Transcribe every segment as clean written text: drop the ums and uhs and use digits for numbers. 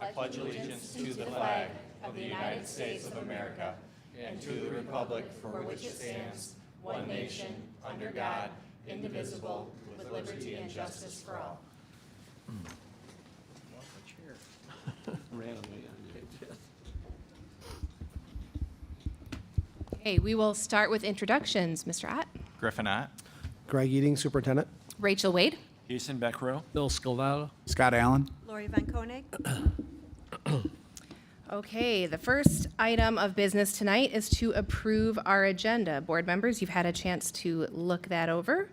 I pledge allegiance to the flag of the United States of America and to the republic for which it stands, one nation, under God, indivisible, with liberty and justice for all. Okay, we will start with introductions. Mr. Ott. Griffin Ott. Greg Eating, Superintendent. Rachel Wade. Houston Beckrow. Bill Scalata. Scott Allen. Lori Van Koenig. Okay, the first item of business tonight is to approve our agenda. Board members, you've had a chance to look that over.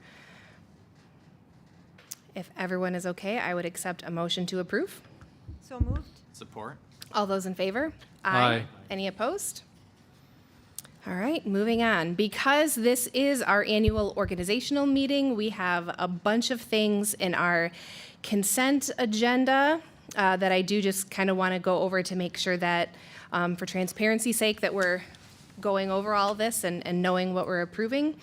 If everyone is okay, I would accept a motion to approve. So moved. Support. All those in favor? Aye. Any opposed? All right, moving on. Because this is our annual organizational meeting, we have a bunch of things in our consent agenda that I do just kind of want to go over to make sure that, for transparency's sake, that we're going over all this and knowing what we're approving.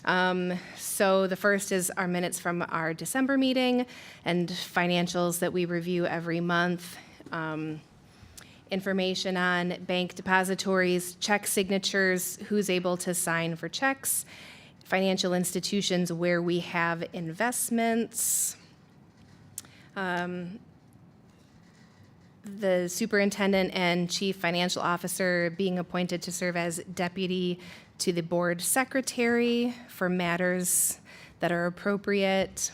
So the first is our minutes from our December meeting and financials that we review every month. Information on bank depositories, check signatures, who's able to sign for checks, financial institutions where we have investments. The superintendent and chief financial officer being appointed to serve as deputy to the board secretary for matters that are appropriate.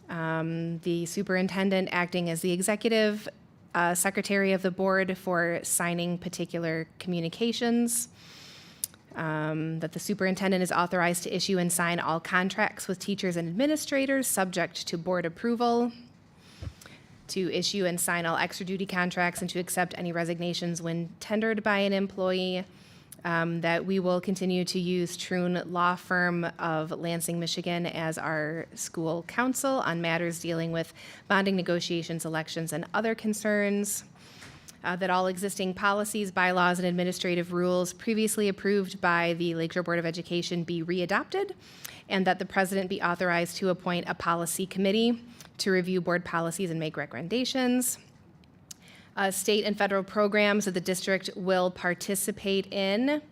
The superintendent acting as the executive secretary of the board for signing particular communications. That the superintendent is authorized to issue and sign all contracts with teachers and administrators subject to board approval. To issue and sign all extra duty contracts and to accept any resignations when tendered by an employee. That we will continue to use Troon Law Firm of Lansing, Michigan as our school counsel on matters dealing with bonding negotiations, elections, and other concerns. That all existing policies, bylaws, and administrative rules previously approved by the Lakeshore Board of Education be readopted, and that the president be authorized to appoint a policy committee to review board policies and make recommendations. State and federal programs that the district will participate in.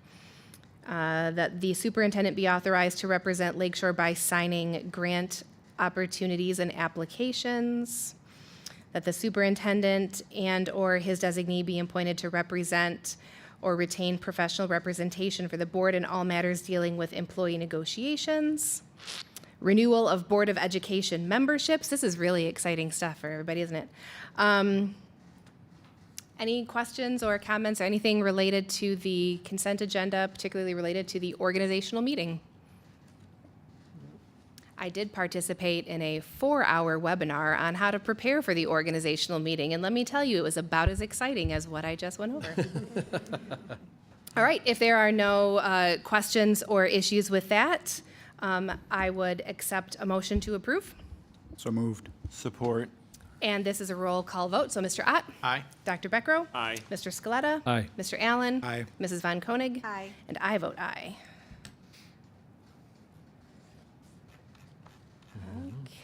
That the superintendent be authorized to represent Lakeshore by signing grant opportunities and applications. That the superintendent and/or his designee be appointed to represent or retain professional representation for the board in all matters dealing with employee negotiations. Renewal of Board of Education memberships. This is really exciting stuff for everybody, isn't it? Any questions or comments or anything related to the consent agenda, particularly related to the organizational meeting? I did participate in a 4-hour webinar on how to prepare for the organizational meeting, and let me tell you, it was about as exciting as what I just went over. All right, if there are no questions or issues with that, I would accept a motion to approve. So moved. Support. And this is a roll call vote. So Mr. Ott? Aye. Dr. Beckrow? Aye. Mr. Scaletta? Aye. Mr. Allen? Aye. Mrs. Van Koenig? Aye. And I vote aye.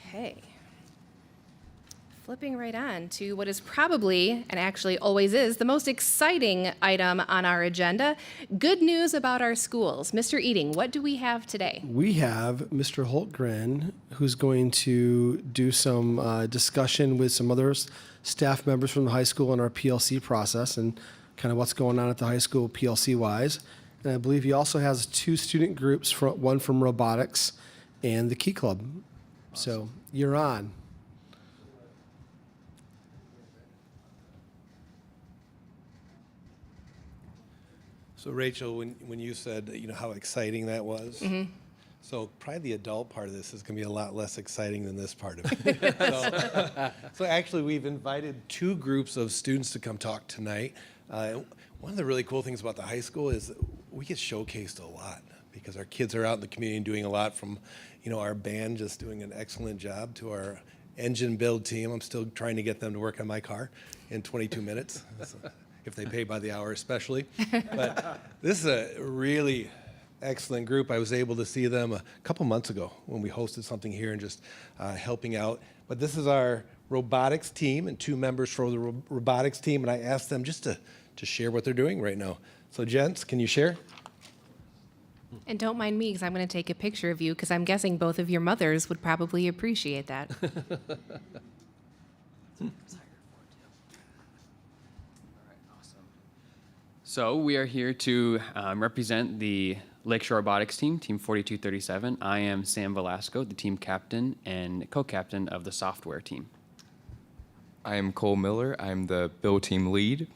Okay. Flipping right on to what is probably, and actually always is, the most exciting item on our agenda. Good news about our schools. Mr. Eating, what do we have today? We have Mr. Holtgren, who's going to do some discussion with some other staff members from the high school in our PLC process and kind of what's going on at the high school PLC-wise. And I believe he also has 2 student groups, one from robotics and the Key Club. So you're on. So Rachel, when you said, how exciting that was, so probably the adult part of this is going to be a lot less exciting than this part of it. So actually, we've invited 2 groups of students to come talk tonight. One of the really cool things about the high school is we get showcased a lot because our kids are out in the community and doing a lot, from, our band just doing an excellent job to our engine build team. I'm still trying to get them to work on my car in 22 minutes. So, if they pay by the hour especially. But this is a really excellent group. I was able to see them a couple months ago when we hosted something here and just helping out. But this is our robotics team and 2 members for the robotics team, and I asked them just to share what they're doing right now. So, gents, can you share? And don't mind me, because I'm going to take a picture of you, because I'm guessing both of your mothers would probably appreciate that. So we are here to represent the Lakeshore Robotics team, Team 4237. I am Sam Velasco, the team captain and co-captain of the software team. I am Cole Miller. I'm the Bill team lead.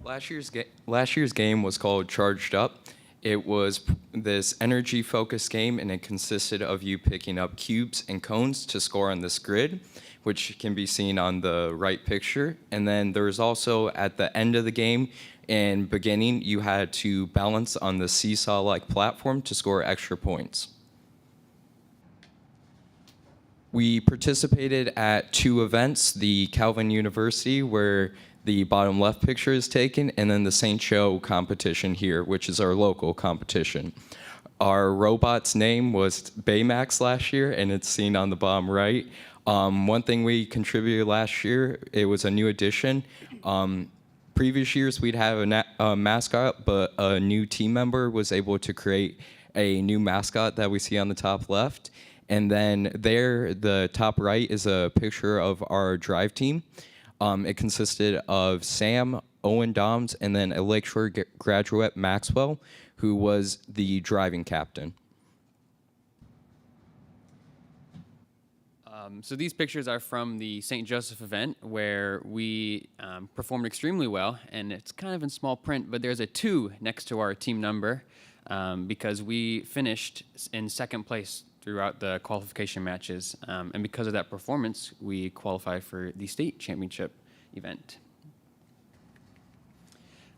Last year's game was called Charged Up. It was this energy-focused game, and it consisted of you picking up cubes and cones to score on this grid, which can be seen on the right picture. And then there was also, at the end of the game and beginning, you had to balance on the seesaw-like platform to score extra points. We participated at 2 events, the Calvin University, where the bottom left picture is taken, and then the St. Joe competition here, which is our local competition. Our robot's name was Baymax last year, and it's seen on the bottom right. One thing we contributed last year, it was a new addition. Previous years, we'd have a mascot, but a new team member was able to create a new mascot that we see on the top left. And then there, the top right, is a picture of our drive team. It consisted of Sam, Owen Doms, and then a Lakeshore graduate, Maxwell, who was the driving captain. So these pictures are from the St. Joseph event, where we performed extremely well, and it's kind of in small print, but there's a 2 next to our team number because we finished in 2nd place throughout the qualification matches, and because of that performance, we qualified for the state championship event.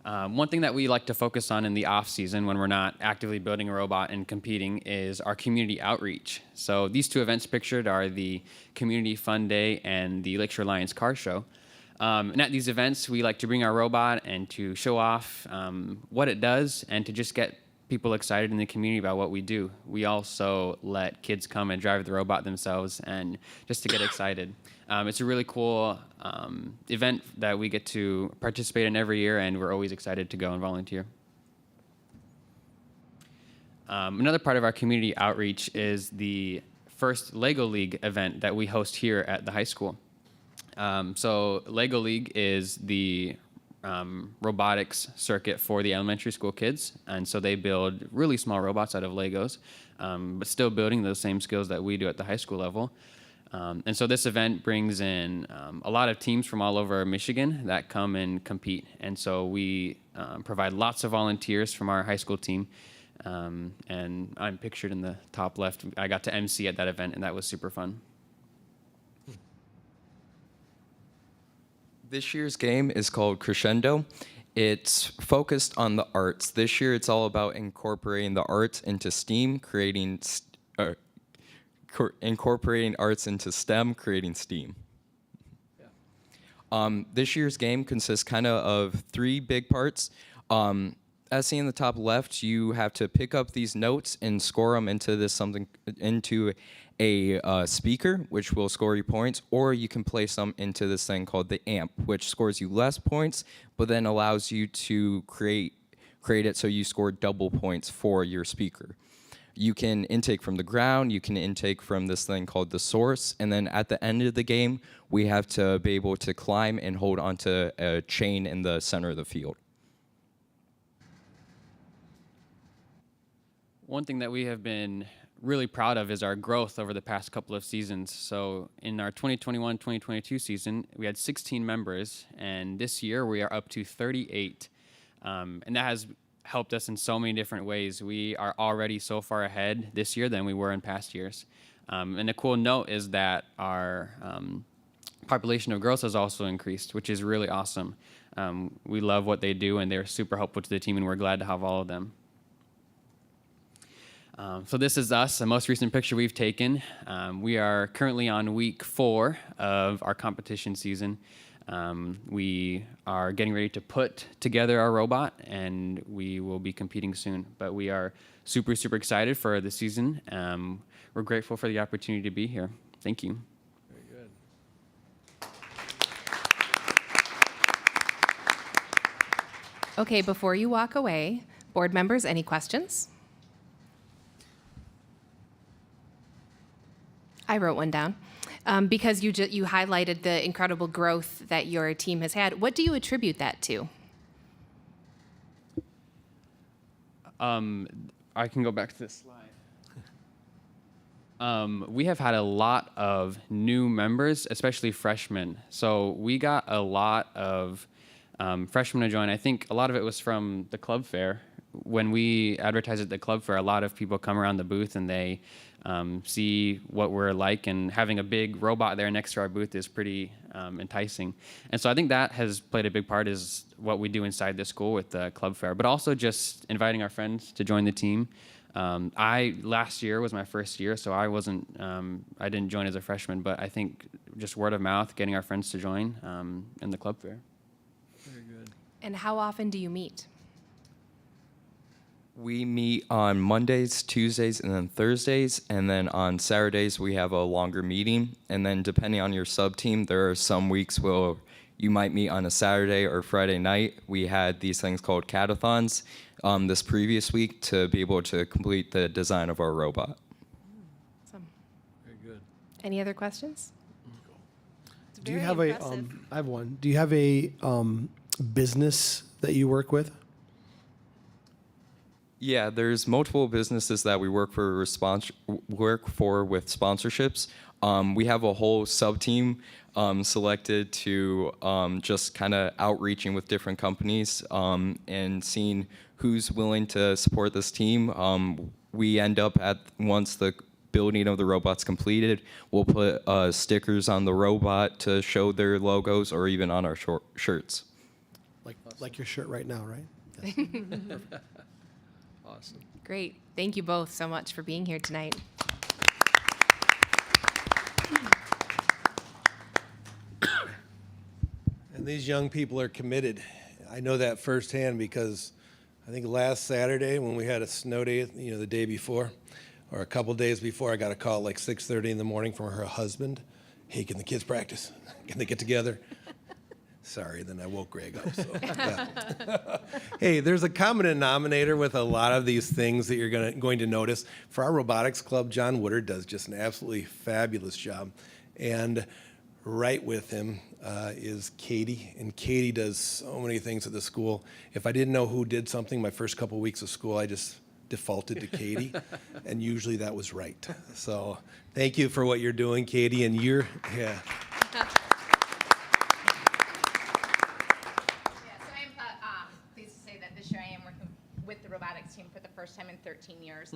One thing that we like to focus on in the off season when we're not actively building a robot and competing is our community outreach. So these 2 events pictured are the Community Fun Day and the Lakeshore Lions Car Show. And at these events, we like to bring our robot and to show off what it does and to just get people excited in the community about what we do. We also let kids come and drive the robot themselves and just to get excited. It's a really cool event that we get to participate in every year, and we're always excited to go and volunteer. Another part of our community outreach is the first LEGO League event that we host here at the high school. So LEGO League is the robotics circuit for the elementary school kids, and so they build really small robots out of Legos, but still building those same skills that we do at the high school level. And so this event brings in a lot of teams from all over Michigan that come and compete, and so we provide lots of volunteers from our high school team, and I'm pictured in the top left. I got to MC at that event, and that was super fun. This year's game is called Crescendo. It's focused on the arts. This year, it's all about incorporating the arts into STEAM, incorporating arts into STEM, creating STEAM. This year's game consists kind of 3 big parts. As seen in the top left, you have to pick up these notes and score them into a speaker, which will score you points, or you can place them into this thing called the amp, which scores you less points, but then allows you to create it so you score double points for your speaker. You can intake from the ground, you can intake from this thing called the source, and then at the end of the game, we have to be able to climb and hold onto a chain in the center of the field. One thing that we have been really proud of is our growth over the past couple of seasons. So in our 2021-2022 season, we had 16 members, and this year we are up to 38. And that has helped us in so many different ways. We are already so far ahead this year than we were in past years. And a cool note is that our population of girls has also increased, which is really awesome. We love what they do, and they're super helpful to the team, and we're glad to have all of them. So this is us, the most recent picture we've taken. We are currently on week 4 of our competition season. We are getting ready to put together our robot, and we will be competing soon. But we are super, super excited for the season. We're grateful for the opportunity to be here. Thank Thank you. Very good. Okay, before you walk away, board members, any questions? I wrote one down. Because you highlighted the incredible growth that your team has had. What do you attribute that to? I can go back to this slide. We have had a lot of new members, especially freshmen. So we got a lot of freshmen to join. I think a lot of it was from the club fair. When we advertise at the club fair, a lot of people come around the booth and they see what we're like, and having a big robot there next to our booth is pretty enticing. And so I think that has played a big part, is what we do inside the school with the club fair, but also just inviting our friends to join the team. Last year was my first year, so I didn't join as a freshman, but I think just word of mouth, getting our friends to join in the club fair. Very good. And how often do you meet? We meet on Mondays, Tuesdays, and then Thursdays, and then on Saturdays we have a longer meeting. And then depending on your sub team, there are some weeks where you might meet on a Saturday or Friday night. We had these things called catathons this previous week to be able to complete the design of our robot. Awesome. Very good. Any other questions? It's Do you very have impressive. I have one. Do you have a business that you work with? Yeah, there's multiple businesses that we work for with sponsorships. We have a whole sub team selected to just kind of outreaching with different companies and seeing who's willing to support this team. We end up once the building of the robot's completed, we'll put stickers on the robot to show their logos, or even on our shirts. Like your shirt right now, right? Awesome. Great. Thank you both so much for being here tonight. And these young people are committed. I know that firsthand because I think last Saturday when we had a snow day, the day before, or a couple days before, I got a call at like 6:30 in the morning from her husband. Hey, can the kids practice? Can they get together? Sorry, then I woke Greg up. So, yeah. Hey, there's a common denominator with a lot of these things that you're going to notice. For our robotics club, John Woodard does just an absolutely fabulous job. And right with him is Katie. And Katie does so many things at the school. If I didn't know who did something my first couple weeks of school, I just defaulted to Katie. And usually that was right. So thank you for what you're doing, Katie. And Yeah, so I'm pleased to say that this year I am working with the robotics team for the first time in 13 years.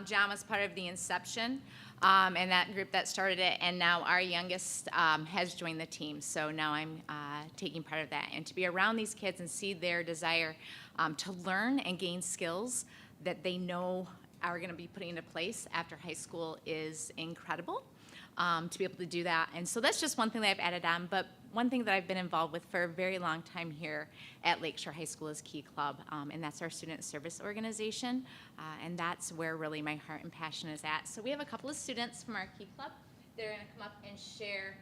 John was part of the inception and that group that started it, and now our youngest has joined the team. So now I'm taking part of that. And to be around these kids and see their desire to learn and gain skills that they know are going to be putting into place after high school is incredible. To be able to do that. And so that's just one thing that I've added on, but one thing that I've been involved with for a very long time here at Lakeshore High School is Key Club, and that's our student service organization, and that's where really my heart and passion is at. So we have a couple of students from our Key Club. They're going to come up and share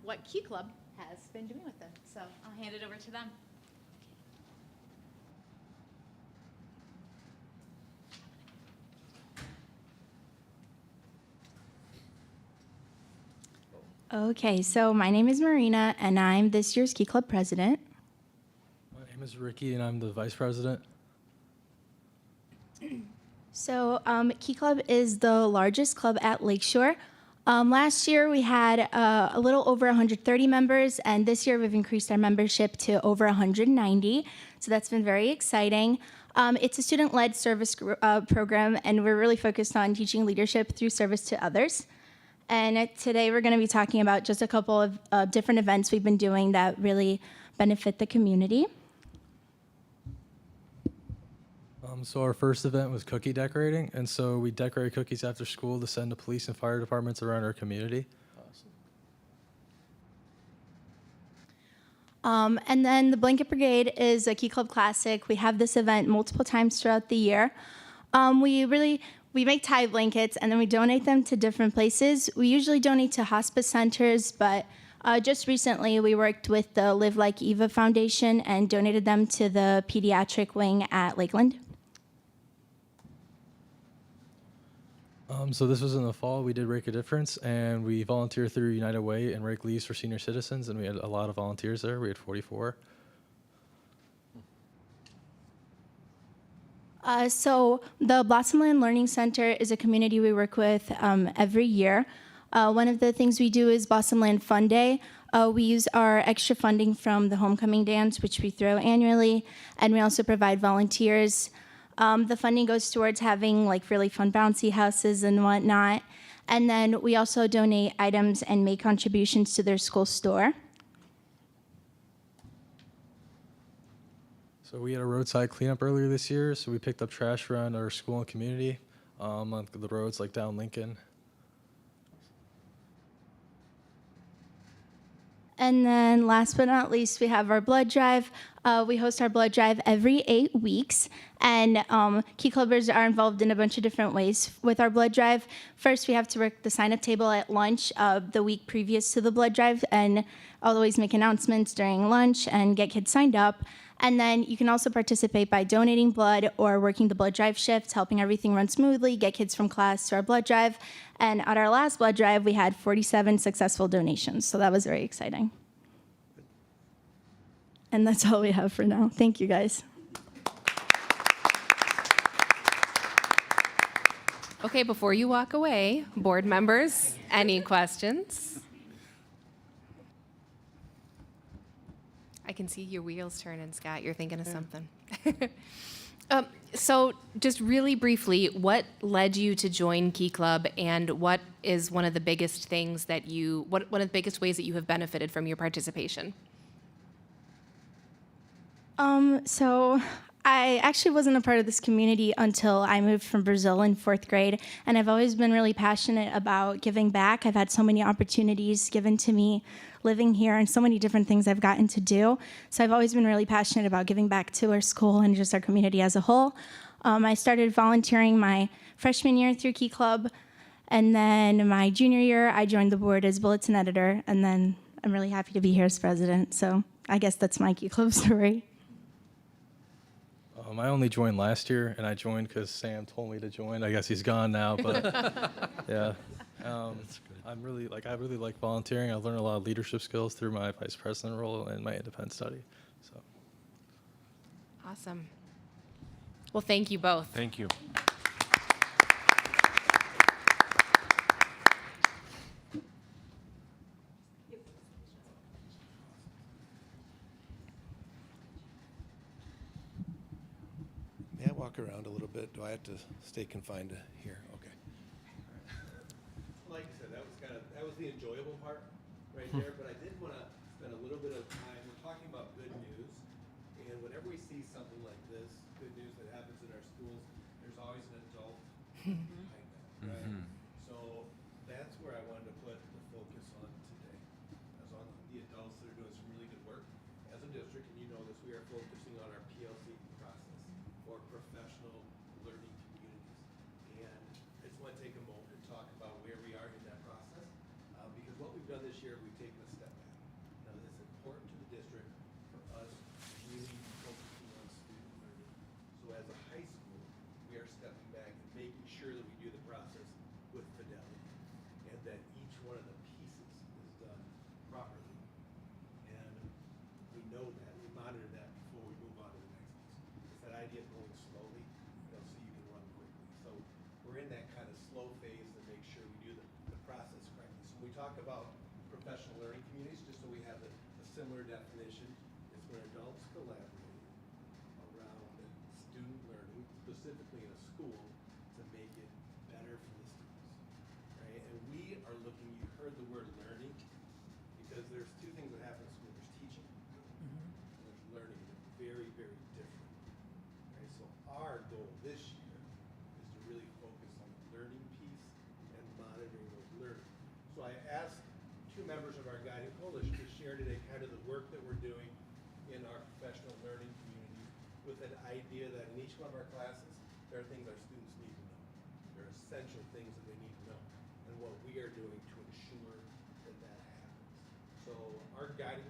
what Key Club has been doing with them. So I'll hand it over to them. Okay, so my name is Marina, and I'm this year's Key Club president. My name is Ricky, and I'm the vice president. So Key Club is the largest club at Lakeshore. Last year we had a little over 130 members, and this year we've increased our membership to over 190. So that's been very exciting. It's a student-led service program, and we're really focused on teaching leadership through service to others. And today we're going to be talking about just a couple of different events we've been doing that really benefit the community. So our first event was cookie decorating, and so we decorate cookies after school to send to police and fire departments around our community. And then the Blanket Brigade is a Key Club classic. We have this event multiple times throughout the year. We we make tie blankets and then we donate them to different places. We usually donate to hospice centers, but just recently we worked with the Live Like Eva Foundation and donated them to the pediatric wing at Lakeland. So this was in the fall. We did Rake a Difference, and we volunteered through United Way and Rake Leaves for senior citizens, and we had a lot of volunteers there. We had 44. So the Blossomland Learning Center is a community we work with every year. One of the things we do is Blossomland Fun Day. We use our extra funding from the homecoming dance, which we throw annually, and we also provide volunteers. The funding goes towards having like really fun bouncy houses and whatnot. And then we also donate items and make contributions to their school store. So we had a roadside cleanup earlier this year, so we picked up trash around our school and community on the roads like down Lincoln. And then last but not least, we have our blood drive. We host our blood drive every 8 weeks. And Key Clubbers are involved in a bunch of different ways with our blood drive. First, we have to work the sign-up table at lunch the week previous to the blood drive and always make announcements during lunch and get kids signed up. And then you can also participate by donating blood or working the blood drive shift, helping everything run smoothly, get kids from class to our blood drive. And at our last blood drive, we had 47 successful donations, so that was very exciting. And that's all we have for now. Thank you, guys. Okay, before you walk away, board members, any questions? I can see your wheels turning, Scott. You're thinking of something. So just really briefly, what led you to join Key Club, and what is one of the biggest things that one of the biggest ways that you have benefited from your participation? So I actually wasn't a part of this community until I moved from Brazil in 4th grade, and I've always been really passionate about giving back. I've had so many opportunities given to me living here and so many different things I've gotten to do. So I've always been really passionate about giving back to our school and just our community as a whole. I started volunteering my freshman year through Key Club, and then my junior year, I joined the board as bulletin editor, and then I'm really happy to be here as president. So I guess that's my Key Club story. I only joined last year, and I joined because Sam told me to join. I guess he's gone now, but yeah. I really like volunteering. I learned a lot of leadership skills through my vice president role and my independent study. So. Awesome. Well, thank you both. Thank you. May I walk around a little bit? Do I have to stay confined to here? Okay. Like I said, that was the enjoyable part right there, but I did want to spend a little bit of time, we're talking about good news, and whenever we see something like this, good news that happens in our schools, there's always an adult behind that, right? So that's where I wanted to put the focus on today. I was on the adults that are doing some really good work. As a district, and you know this, we are focusing on our PLC process, or professional learning communities. And I just want to take a moment and talk about where we are in that process, because what we've done this year, we've taken a step back. Now, it's important to the district for us really focusing on student learning. So as a high school, we are stepping back and making sure that we do the process with fidelity, and that each one of the pieces is done properly. And we know that, we monitor that before we move on to the next piece. It's that idea of going slowly, so you can run quickly. So we're in that kind of slow phase to make sure we do the process correctly. So when we talk about professional learning communities, just so we have a similar definition, it's when adults collaborate around student learning, specifically in a school, to make it better for the students, right? And we are looking, you heard the word learning, because there's two things that happen in school. There's teaching and there's learning. They're very, very different, right? So our goal this year is to really focus on the learning piece and monitoring those learning. So I asked two members of our guiding coalition to share today kind of the work that we're doing in our professional learning communities, with an idea that in each one of our classes, there are things our students need to know. There are essential things that they need to know, and what we are doing to ensure that that happens. So our guiding,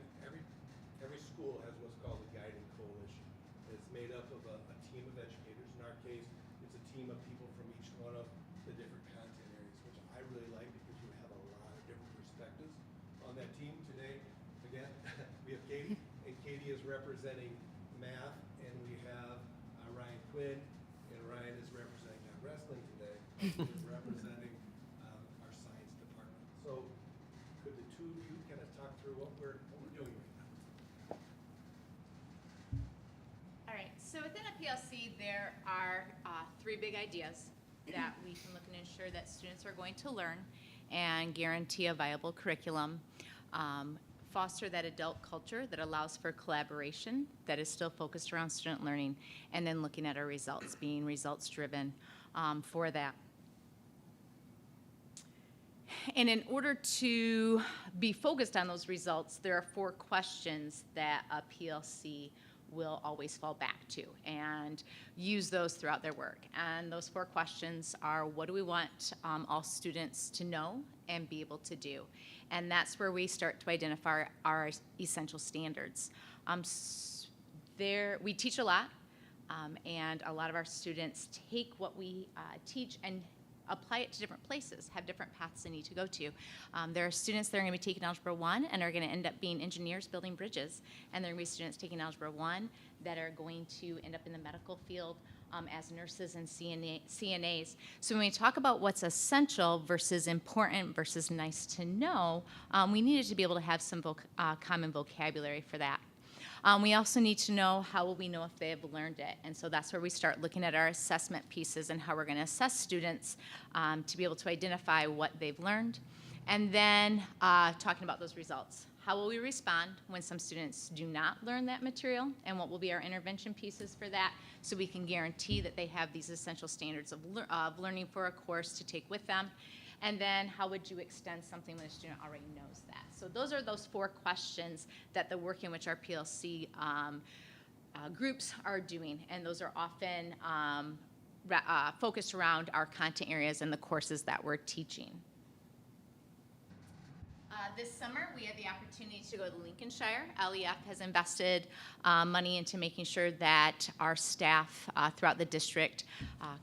every school has what's called a guiding coalition. It's made up of a team of educators. In our case, it's a team of people from each one of the different content areas, which I really like because you have a lot of different perspectives on that team. Today, again, we have Katie, and Katie is representing math, and we have Ryan Quinn, and Ryan is representing not wrestling today, but is representing our science department. So could the two of you kind of talk through what we're doing right now? All right, so within a PLC, there are three big ideas that we can look and ensure that students are going to learn and guarantee a viable curriculum, foster that adult culture that allows for collaboration that is still focused around student learning, and then looking at our results, being results driven for that. And in order to be focused on those results, there are 4 questions that a PLC will always fall back to and use those throughout their work. And those 4 questions are, what do we want all students to know and be able to do? And that's where we start to identify our essential standards. We teach a lot, and a lot of our students take what we teach and apply it to different places, have different paths they need to go to. There are students that are going to be taking Algebra 1 and are going to end up being engineers building bridges. And there are going to be students taking Algebra 1 that are going to end up in the medical field as nurses and CNAs. So when we talk about what's essential versus important versus nice to know, we needed to be able to have some common vocabulary for that. We also need to know, how will we know if they have learned it? And so that's where we start looking at our assessment pieces and how we're going to assess students to be able to identify what they've learned. And then talking about those results. How will we respond when some students do not learn that material? And what will be our intervention pieces for that, so we can guarantee that they have these essential standards of learning for a course to take with them? And then how would you extend something when a student already knows that? So those are those 4 questions that the work in which our PLC groups are doing. And those are often focused around our content areas and the courses that we're teaching. This summer, we had the opportunity to go to Lincolnshire. LEF has invested money into making sure that our staff throughout the district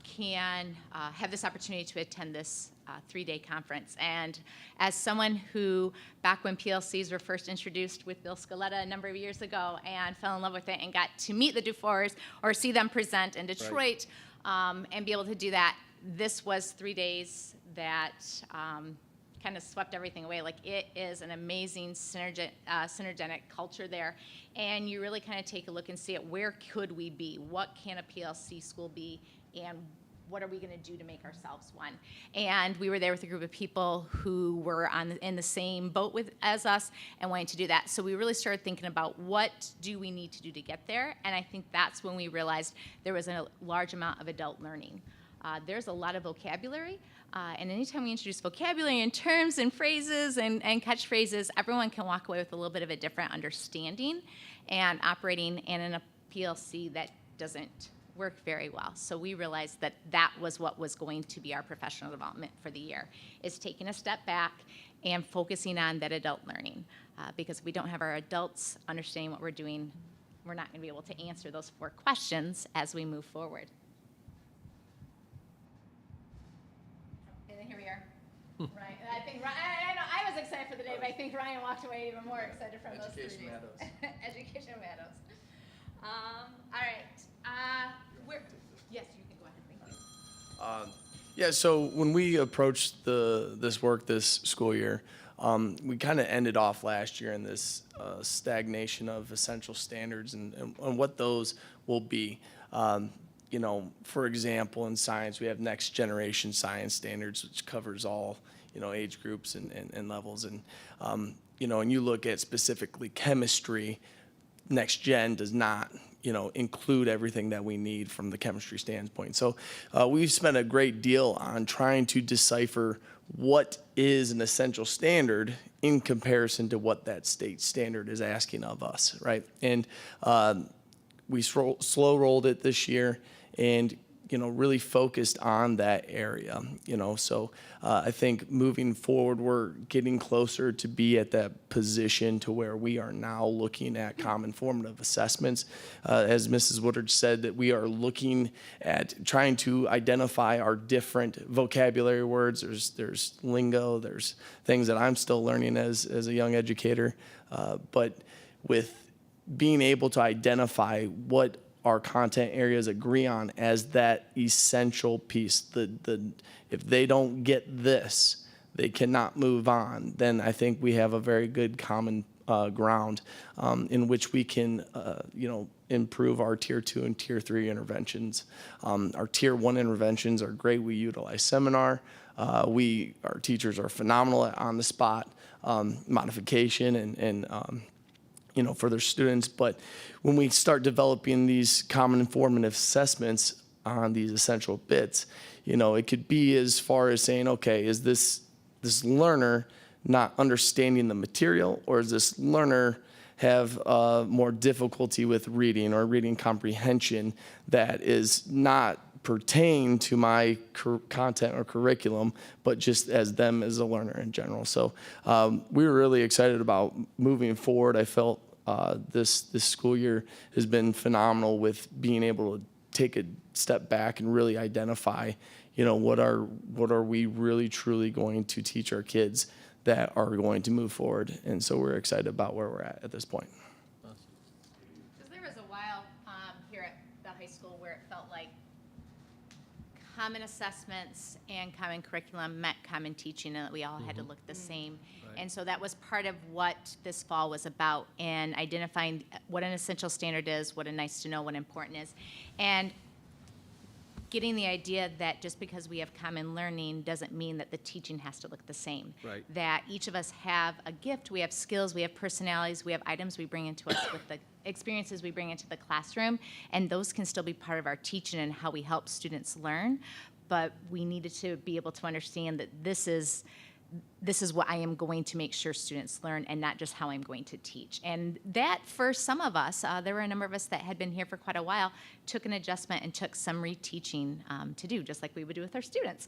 can have this opportunity to attend this 3-day conference. And as someone who, back when PLCs were first introduced with Bill Scaletta a number of years ago, and fell in love with it and got to meet the Dufours or see them present in Detroit, and be able to do that, this was 3 days that kind of swept everything away. Like, it is an amazing synergetic culture there. And you really kind of take a look and see it, where could we be? What can a PLC school be? And what are we going to do to make ourselves one? And we were there with a group of people who were in the same boat as us and wanting to do that. So we really started thinking about, what do we need to do to get there? And I think that's when we realized there was a large amount of adult learning. There's a lot of vocabulary, and anytime we introduce vocabulary and terms and phrases and catchphrases, everyone can walk away with a little bit of a different understanding and operating in a PLC that doesn't work very well. So we realized that that was what was going to be our professional development for the year, is taking a step back and focusing on that adult learning. Because if we don't have our adults understanding what we're doing, we're not going to be able to answer those 4 questions as we move forward. And then here we are. Right. I think I know I was excited for the day, but I think Ryan walked away even more excited from those 3 days. Education Meadows. All right. Yes, you can go ahead. Thank you. Yeah, so when we approached this work this school year, we kind of ended off last year in this stagnation of essential standards and what those will be. You know, for example, in science, we have next generation science standards, which covers all, you know, age groups and levels. And, you know, and you look at specifically chemistry, next gen does not, you know, include everything that we need from the chemistry standpoint. So we've spent a great deal on trying to decipher what is an essential standard in comparison to what that state standard is asking of us, right? And we slow rolled it this year, and really focused on that area, So I think moving forward, we're getting closer to be at that position to where we are now looking at common formative assessments. As Mrs. Woodard said, that we are looking at trying to identify our different vocabulary words. There's lingo, there's things that I'm still learning as a young educator, but with being able to identify what our content areas agree on as that essential piece. If they don't get this, they cannot move on. Then I think we have a very good common ground in which we can, improve our Tier 2 and Tier 3 interventions. Our Tier 1 interventions are great. We utilize seminar. Our teachers are phenomenal at on-the-spot modification and for their students. But when we start developing these common informative assessments on these essential bits, it could be as far as saying, okay, is this learner not understanding the material, or does this learner have more difficulty with reading or reading comprehension that is not pertain to my content or curriculum, but just as them as a learner in general. So we were really excited about moving forward. I felt this school year has been phenomenal with being able to take a step back and really identify, what are we really truly going to teach our kids that are going to move forward. And so we're excited about where we're at this point. Because there was a while here at the high school where it felt like common assessments and common curriculum meant common teaching, and that we all had to look the same. And so that was part of what this fall was about, and identifying what an essential standard is, what a nice to know, what important is, and getting the idea that just because we have common learning doesn't mean that the teaching has to look the same. Right. That each of us have a gift, we have skills, we have personalities, we have items we bring into us with the experiences we bring into the classroom, and those can still be part of our teaching and how we help students learn. But we needed to be able to understand that this is what I am going to make sure students learn, and not just how I'm going to teach. And that, for some of us, there were a number of us that had been here for quite a while, took an adjustment and took some reteaching to do, just like we would do with our students.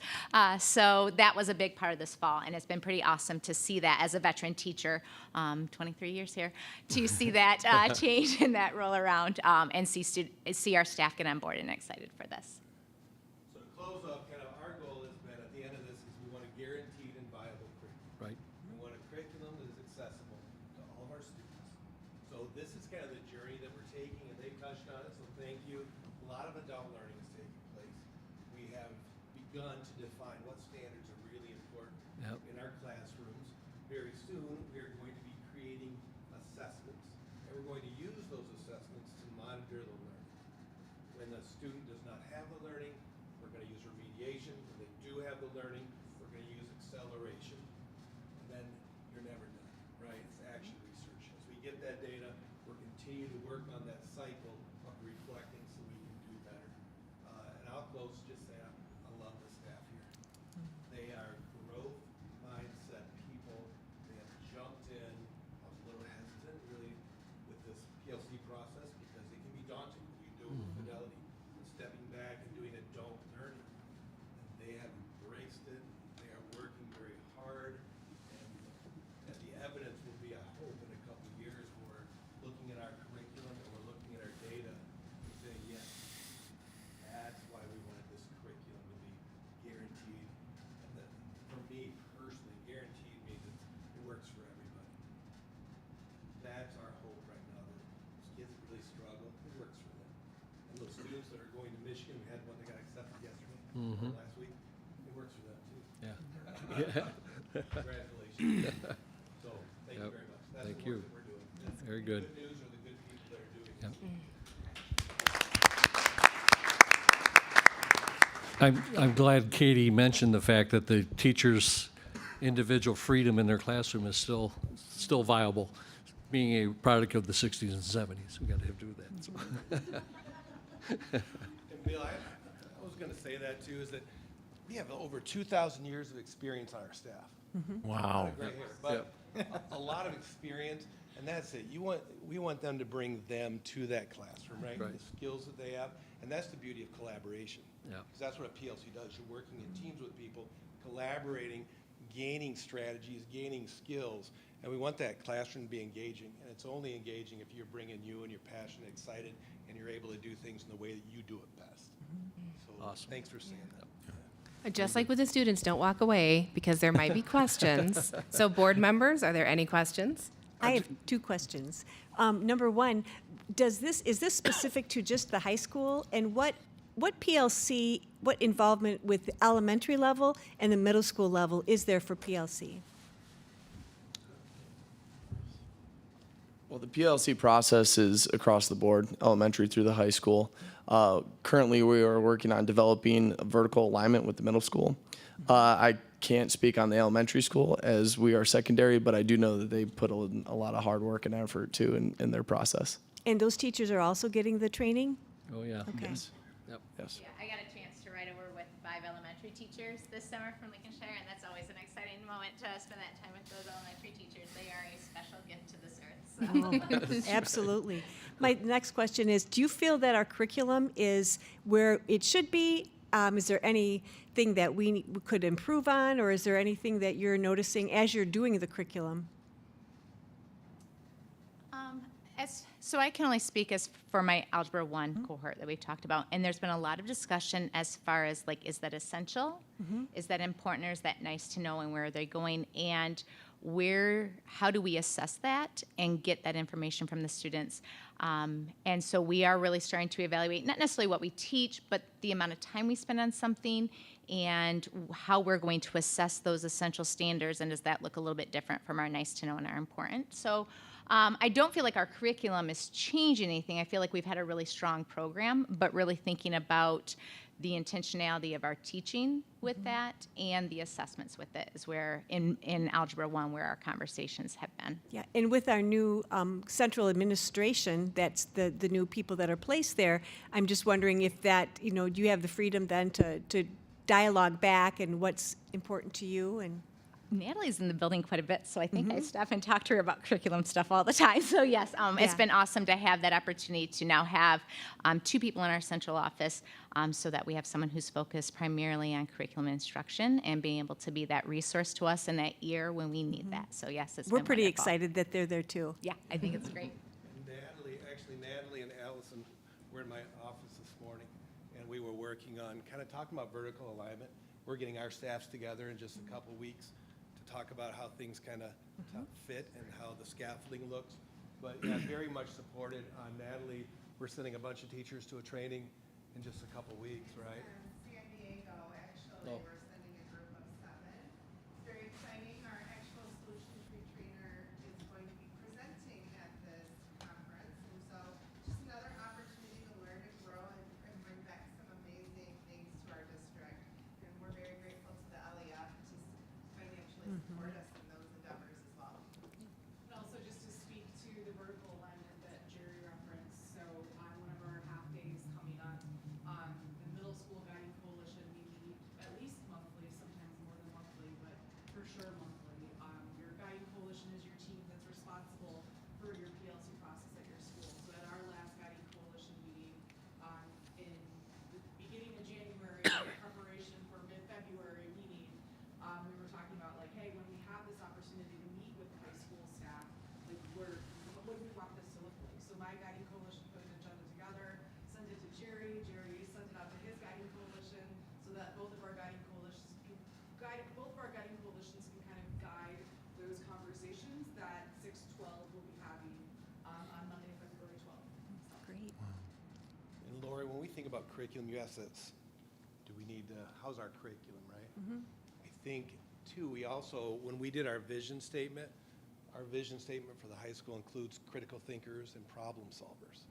So that was a big part of this fall, and it's been pretty awesome to see that as a veteran teacher, 23 years here, to see that change and that roll around, and see our staff get on board and excited for this. So to close up, kind of our goal has been at the end of this is we want a guaranteed and viable curriculum. Right. We want a curriculum that is accessible to all of our students. So this is kind of the journey that we're taking, and they touched on it, so thank you. A lot of adult learning is taking place. We have begun to define what standards are really important Yep. in our classrooms. Very soon, we are going to be creating assessments, and we're going to use those assessments to monitor the learning. When the student does not have the learning, we're going to use remediation. When they do have the learning, we're going to use acceleration. And then you're never done, right? It's action research. As we get that data, we're continuing to work on that cycle of reflecting so we can do better. And I'll close just saying I love the staff here. They are growth mindset people. They have jumped in. I was a little hesitant really with this PLC process because it can be daunting. You do it with fidelity. And stepping back and doing adult learning. And they have embraced it. They are working very hard. And the evidence will be, I hope, in a couple of years, we're looking at our curriculum and we're looking at our data and saying, yes, that's why we wanted this curriculum to be guaranteed. And that, for me personally, guaranteed means it works for everybody. That's our hope right now, that those kids that really struggle, it works for them. And those students that are going to Michigan, we had one that got accepted yesterday, or last week, it works for them too. Yeah. Congratulations. So, thank you Yep. very much. That's Thank the you. work that we're doing. That's Very the good. Good news are the good people that are doing it. Yep. I'm glad Katie mentioned the fact that the teachers' individual freedom in their classroom is still viable, being a product of the 60s and 70s. We got to do that. So. And Bill, I was going to say that too, is that we have over 2,000 years of experience on our staff. Wow. Gray hair, but a lot of experience, and that's it. We want them to bring them to that classroom, right? Right. The skills that they have, and that's the beauty of collaboration. Yeah. Because that's what a PLC does. You're working in teams with people, collaborating, gaining strategies, gaining skills. And we want that classroom to be engaging. And it's only engaging if you're bringing you and you're passionate, excited, and you're able to do things in the way that you do it best. So Awesome. thanks for saying that. Just like with the students, don't walk away because there might be questions. So board members, are there any questions? I have two questions. Number one, is this specific to just the high school? And what PLC, what involvement with the elementary level and the middle school level is there for PLC? Well, the PLC process is across the board, elementary through the high school. Currently, we are working on developing a vertical alignment with the middle school. I can't speak on the elementary school as we are secondary, but I do know that they put a lot of hard work and effort too in their process. And those teachers are also getting the training? Oh, yeah. Okay. Yes. Yep. Yes. Yeah, I got a chance to ride over with 5 elementary teachers this summer from Lakeshore, and that's always an exciting moment to spend that time with those elementary teachers. They are a special gift to this earth. So. Absolutely. My next question is, do you feel that our curriculum is where it should be? Is there anything that we could improve on, or is there anything that you're noticing as you're doing the curriculum? So I can only speak as for my Algebra 1 cohort that we've talked about, and there's been a lot of discussion as far as, like, is that essential? Is that important, or is that nice to know, and where are they going? And how do we assess that and get that information from the students? And so we are really starting to evaluate, not necessarily what we teach, but the amount of time we spend on something and how we're going to assess those essential standards, and does that look a little bit different from our nice to know and our important? So I don't feel like our curriculum is changing anything. I feel like we've had a really strong program, but really thinking about the intentionality of our teaching with that and the assessments with it is where, in Algebra 1, where our conversations have been. Yeah, and with our new central administration, that's the new people that are placed there, I'm just wondering if that, do you have the freedom then to dialogue back and what's important to you? And Natalie's in the building quite a bit, so I think I stop and talk to her about curriculum stuff all the time. So yes, it's been awesome to have that opportunity to now have 2 people in our central office so that we have someone who's focused primarily on curriculum instruction and being able to be that resource to us in that ear when we need that. So yes, it's we're been pretty wonderful. excited that they're there too. Yeah, I think it's great. Natalie and Allison were in my office this morning, and we were working on kind of talking about vertical alignment. We're getting our staffs together in just a couple weeks to talk about how things kind of fit and how the scaffolding looks. But yeah, very much supported. Natalie, we're sending a bunch of teachers to a training in just a couple weeks, right? San Diego, actually, we're sending a group of 7. It's very exciting. Our actual solutions retrainer is going to be presenting at this conference, and so just another opportunity to learn and grow and bring back some amazing things to our district. And we're very grateful to the LEF to financially support us in those endeavors as well. And also just to speak to the vertical alignment that Jerry referenced, so on one of our half days coming up, the Middle School Guiding Coalition, we meet at least monthly, sometimes more than monthly, but for sure monthly. Your Guiding Coalition is your team that's responsible for your PLC process at your school. So at our last Guiding Coalition meeting, in the beginning of January, in preparation for mid-February meeting, we were talking about, like, hey, when we have this opportunity to meet with the high school staff, like, what do we want this to look like? So my Guiding Coalition put an agenda together, sent it to Jerry sent it out to his Guiding Coalition, so that both of our Guiding Coalitions can kind of guide those conversations that 612 will be having on Monday, February 12th. Great. And Lori, when we think about curriculum, you asked us, do we need, how's our curriculum, right? I think, too, we also, when we did our vision statement for the high school includes critical thinkers and problem solvers.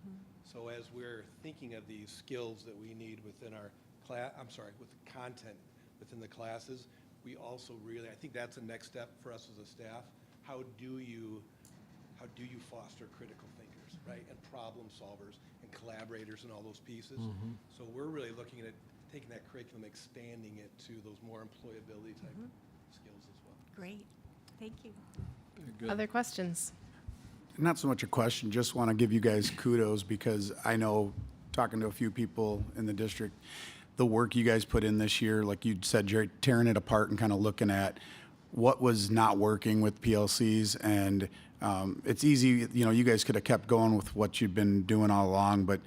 So as we're thinking of these skills that we need within our with the content within the classes, we also really, I think that's the next step for us as a staff. How do you foster critical thinkers, right? And problem solvers and collaborators and all those pieces. So we're really looking at taking that curriculum, expanding it to those more employability type skills as well. Great. Thank you. Other questions? Not so much a question, just want to give you guys kudos because I know, talking to a few people in the district, the work you guys put in this year, like you said, Jerry, tearing it apart and kind of looking at what was not working with PLCs. And it's easy, you guys could have kept going with what you've been doing all along, but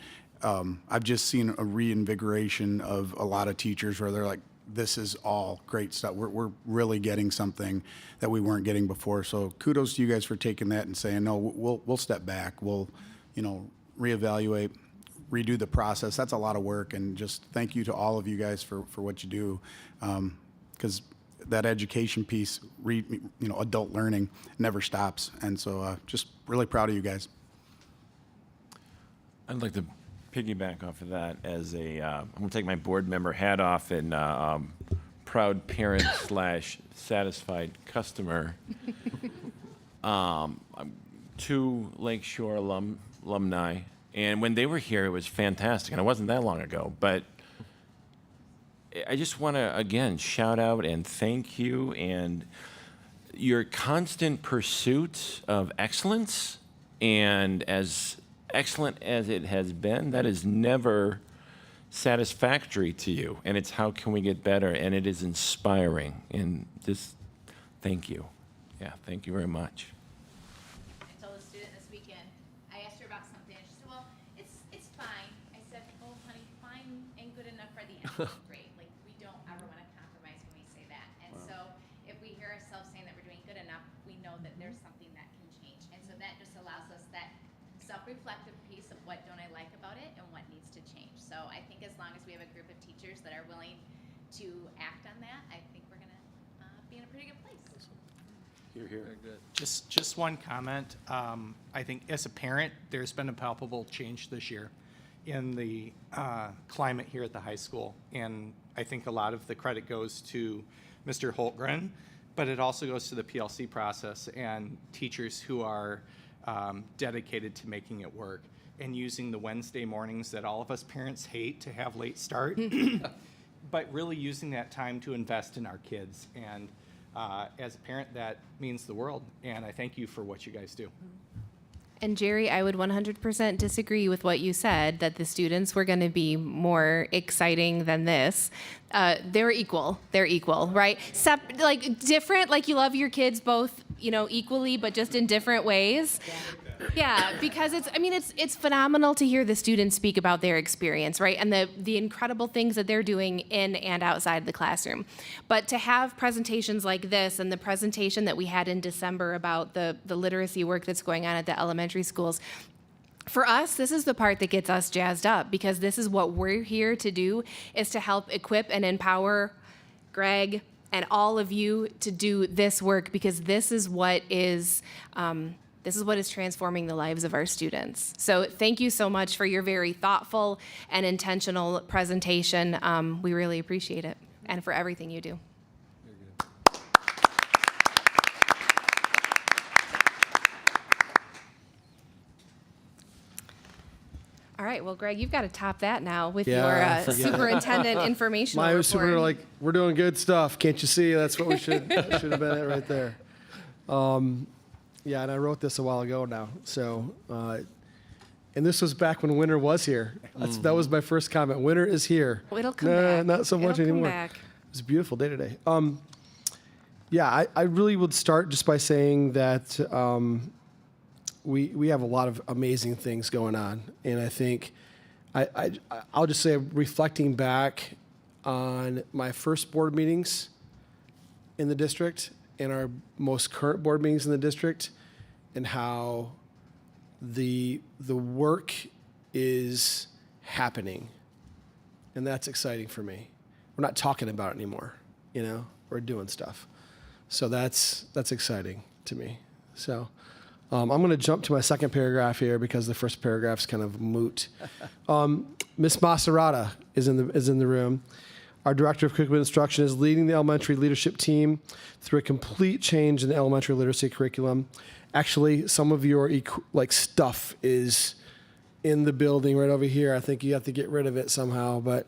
I've just seen a reinvigoration of a lot of teachers where they're like, this is all great stuff. We're really getting something that we weren't getting before. So kudos to you guys for taking that and saying, no, we'll step back. We'll, reevaluate, redo the process. That's a lot of work. And just thank you to all of you guys for what you do. Because that education piece, adult learning never stops. And so just really proud of you guys. I'd like to piggyback off of that as I'm going to take my board member hat off and proud parent / satisfied customer. I'm 2 Lakeshore alumni, and when they were here, it was fantastic, and it wasn't that long ago, but I just want to, again, shout out and thank you, and your constant pursuit of excellence, and as excellent as it has been, that is never satisfactory to you. And it's how can we get better? And it is inspiring. And just thank you. Yeah, thank you very much. I told a student this weekend, I asked her about something, and she said, well, it's fine. I said, oh, honey, fine ain't good enough for the end grade. Like, we don't ever want to compromise when we say that. And so if we hear ourselves saying that we're doing good enough, we know that there's something that can change. And so that just allows us that self-reflective piece of what don't I like about it and what needs to change. So I think as long as we have a group of teachers that are willing to act on that, I think we're going to be in a pretty good place. Here, here. Just one comment. I think as a parent, there's been a palpable change this year in the climate here at the high school. And I think a lot of the credit goes to Mr. Holtgren, but it also goes to the PLC process and teachers who are dedicated to making it work and using the Wednesday mornings that all of us parents hate to have late start, but really using that time to invest in our kids. And as a parent, that means the world. And I thank you for what you guys do. And Jerry, I would 100% disagree with what you said, that the students were going to be more exciting than this. They're equal, right? Different, like you love your kids both, equally, but just in different ways. Yeah, because it's phenomenal to hear the students speak about their experience, right? And the incredible things that they're doing in and outside the classroom. But to have presentations like this and the presentation that we had in December about the literacy work that's going on at the elementary schools, for us, this is the part that gets us jazzed up, because this is what we're here to do, is to help equip and empower Greg and all of you to do this work, because this is what is transforming the lives of our students. So thank you so much for your very thoughtful and intentional presentation. We really appreciate it, and for everything you do. All right, well, Greg, you've got to top that now with your superintendent informational My report. super, like, we're doing good stuff. Can't you see? That's what we should have been at right there. Yeah, and I wrote this a while ago now. So, and this was back when winter was here. That was my first comment. Winter is here. It'll come back. Not so much It'll come anymore. back. It's a beautiful day today. Yeah, I really would start just by saying that we have a lot of amazing things going on, and I think I'll just say, reflecting back on my first board meetings in the district and our most current board meetings in the district, and how the work is happening, and that's exciting for me. We're not talking about it anymore, we're doing stuff. So that's exciting to me. So I'm going to jump to my second paragraph here, because the first paragraph's kind of moot. Ms. Maserata is in the room. Our director of curriculum instruction is leading the elementary leadership team through a complete change in the elementary literacy curriculum. Actually, some of your stuff is in the building right over here. I think you have to get rid of it somehow, but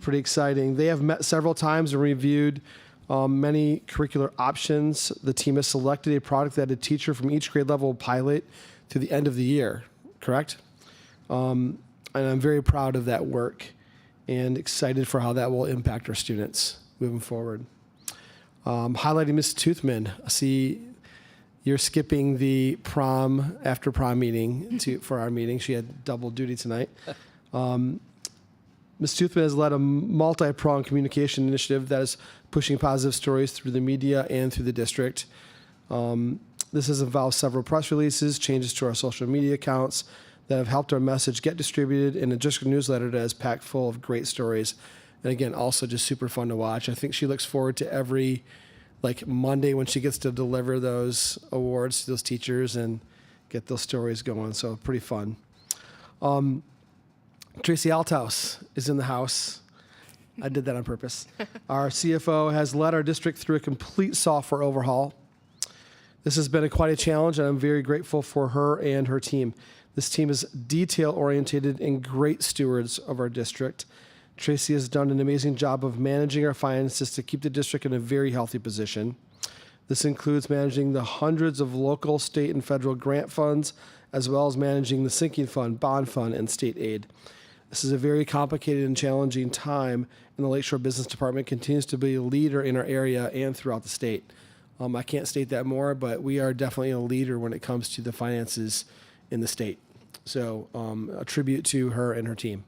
pretty exciting. They have met several times and reviewed many curricular options. The team has selected a product that a teacher from each grade level will pilot through the end of the year, correct? And I'm very proud of that work and excited for how that will impact our students moving forward. Highlighting Ms. Toothman. I see you're skipping the after prom meeting for our meeting. She had double duty tonight. Ms. Toothman has led a multi-pronged communication initiative that is pushing positive stories through the media and through the district. This has involved several press releases, changes to our social media accounts that have helped our message get distributed, in a district newsletter that is packed full of great stories. And again, also just super fun to watch. I think she looks forward to every Monday when she gets to deliver those awards to those teachers and get those stories going. So pretty fun. Tracy Althouse is in the house. I did that on purpose. Our CFO has led our district through a complete software overhaul. This has been quite a challenge, and I'm very grateful for her and her team. This team is detail-oriented and great stewards of our district. Tracy has done an amazing job of managing our finances to keep the district in a very healthy position. This includes managing the hundreds of local, state, and federal grant funds, as well as managing the sinking fund, bond fund, and state aid. This is a very complicated and challenging time, and the Lakeshore Business Department continues to be a leader in our area and throughout the state. I can't state that more, but we are definitely a leader when it comes to the finances in the state. So a tribute to her and her team.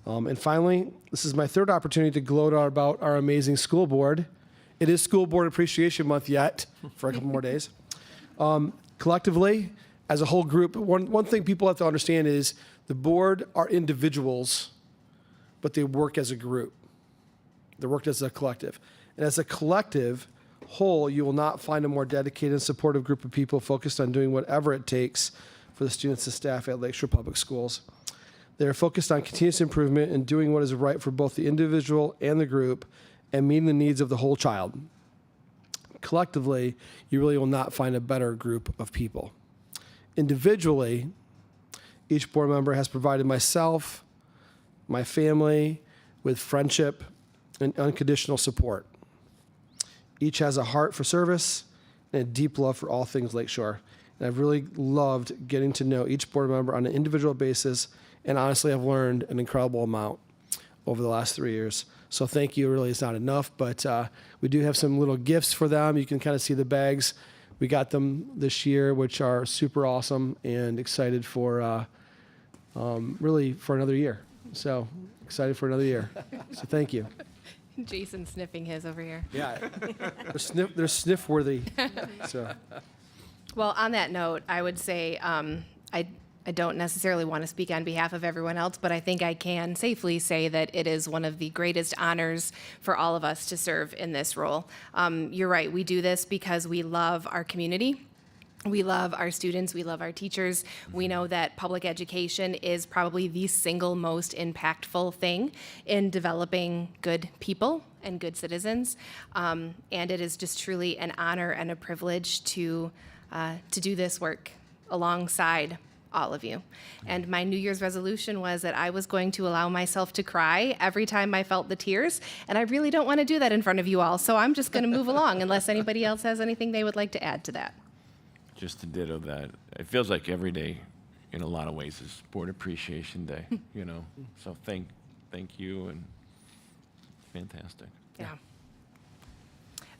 And finally, this is my third opportunity to gloat about our amazing school board. It is School Board Appreciation Month yet, for a couple more days. Collectively, as a whole group, one thing people have to understand is the board are individuals, but they work as a group. They work as a collective. And as a collective whole, you will not find a more dedicated and supportive group of people focused on doing whatever it takes for the students and staff at Lakeshore Public Schools. They are focused on continuous improvement and doing what is right for both the individual and the group and meeting the needs of the whole child. Collectively, you really will not find a better group of people. Individually, each board member has provided myself, my family, with friendship and unconditional support. Each has a heart for service and a deep love for all things Lakeshore. And I've really loved getting to know each board member on an individual basis, and honestly, I've learned an incredible amount over the last 3 years. So thank you really is not enough, but we do have some little gifts for them. You can kind of see the bags. We got them this year, which are super awesome, and excited for really for another year. So excited for another year. So thank you. Jason sniffing his over here. Yeah, they're sniff-worthy. So. Well, on that note, I would say I don't necessarily want to speak on behalf of everyone else, but I think I can safely say that it is one of the greatest honors for all of us to serve in this role. You're right, we do this because we love our community. We love our students, we love our teachers. We know that public education is probably the single most impactful thing in developing good people and good citizens. And it is just truly an honor and a privilege to do this work alongside all of you. And my New Year's resolution was that I was going to allow myself to cry every time I felt the tears, and I really don't want to do that in front of you all, so I'm just going to move along unless anybody else has anything they would like to add to that. Just to ditto that, it feels like every day, in a lot of ways, is Board Appreciation Day. So thank you, and fantastic. Yeah.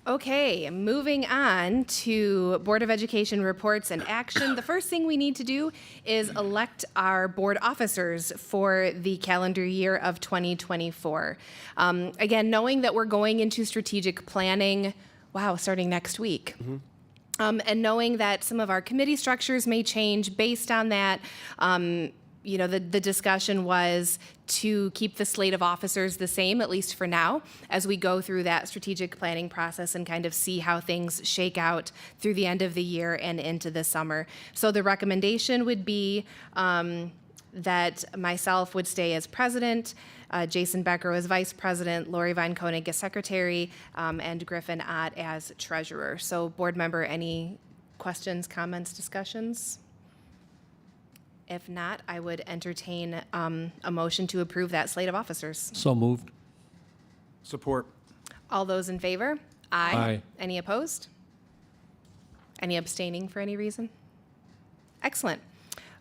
Okay, moving on to Board of Education reports and action. The first thing we need to do is elect our board officers for the calendar year of 2024. Again, knowing that we're going into strategic planning, starting next week. Mm-hmm. And knowing that some of our committee structures may change based on that, the discussion was to keep the slate of officers the same, at least for now, as we go through that strategic planning process and kind of see how things shake out through the end of the year and into the summer. So the recommendation would be that myself would stay as president, Jason Becker as vice president, Lori Von Koenig as secretary, and Griffin Ott as treasurer. So board member, any questions, comments, discussions? If not, I would entertain a motion to approve that slate of officers. So moved. Support. All those in favor? Aye. Aye. Any opposed? Any abstaining for any reason? Excellent.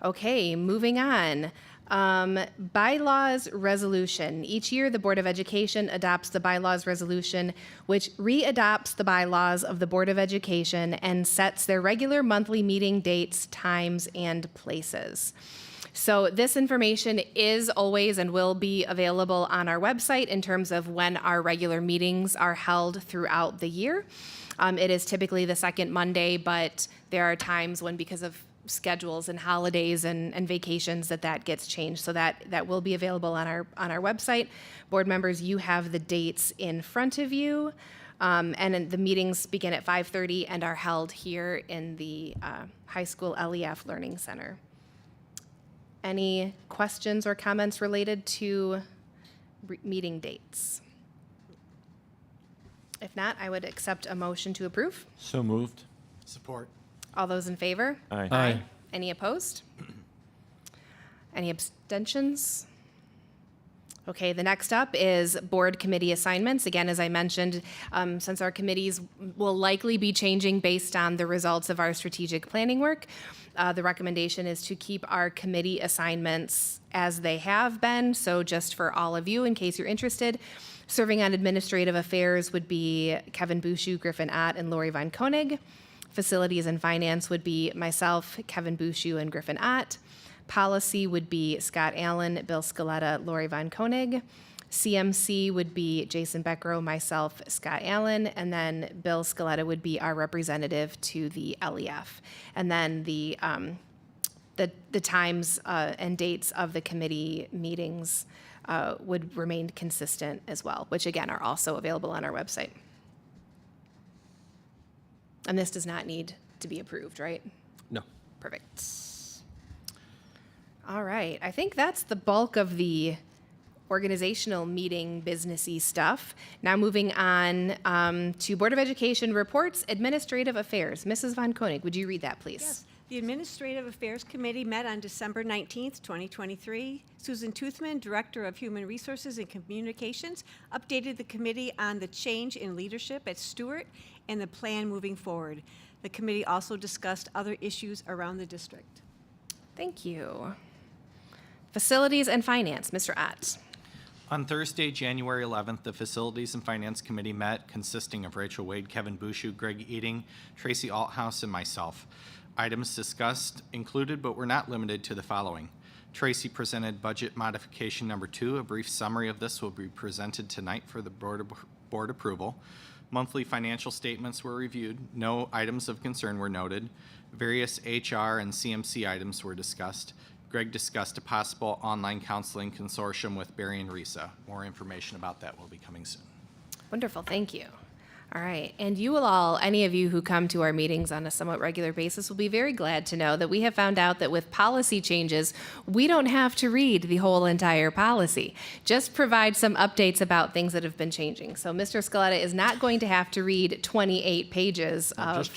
Okay, moving on. Bylaws resolution. Each year, the Board of Education adopts the bylaws resolution, which readopts the bylaws of the Board of Education and sets their regular monthly meeting dates, times, and places. So this information is always and will be available on our website in terms of when our regular meetings are held throughout the year. It is typically the second Monday, but there are times when, because of schedules and holidays and vacations, that gets changed. So that will be available on our website. Board members, you have the dates in front of you. And then the meetings begin at 5:30 and are held here in the high school LEF Learning Center. Any questions or comments related to meeting dates? If not, I would accept a motion to approve. So moved. Support. All those in favor? Aye. Aye. Any opposed? Any abstentions? Okay, the next up is board committee assignments. Again, as I mentioned, since our committees will likely be changing based on the results of our strategic planning work, the recommendation is to keep our committee assignments as they have been. So just for all of you, in case you're interested, serving on administrative affairs would be Kevin Bushu, Griffin Ott, and Lori Von Koenig. Facilities and finance would be myself, Kevin Bushu, and Griffin Ott. Policy would be Scott Allen, Bill Scaletta, Lori Von Koenig. CMC would be Jason Beckrow, myself, Scott Allen, and then Bill Scaletta would be our representative to the LEF. And then the times and dates of the committee meetings would remain consistent as well, which again are also available on our website. And this does not need to be approved, right? No. Perfect. All right, I think that's the bulk of the organizational meeting businessy stuff. Now moving on to Board of Education reports, administrative affairs. Mrs. Von Koenig, would you read that, please? Yes. The Administrative Affairs Committee met on December 19th, 2023. Susan Toothman, Director of Human Resources and Communications, updated the committee on the change in leadership at Stewart and the plan moving forward. The committee also discussed other issues around the district. Thank you. Facilities and Finance, Mr. Ott. On Thursday, January 11th, the Facilities and Finance Committee met, consisting of Rachel Wade, Kevin Bushu, Greg Eating, Tracy Althouse, and myself. Items discussed included but were not limited to the following. Tracy presented budget modification number 2. A brief summary of this will be presented tonight for the board approval. Monthly financial statements were reviewed. No items of concern were noted. Various HR and CMC items were discussed. Greg discussed a possible online counseling consortium with Barry and Risa. More information about that will be coming soon. Wonderful, thank you. All right, and you will all, any of you who come to our meetings on a somewhat regular basis, will be very glad to know that we have found out that with policy changes, we don't have to read the whole entire policy. Just provide some updates about things that have been changing. So Mr. Scaletta is not going to have to read 28 pages of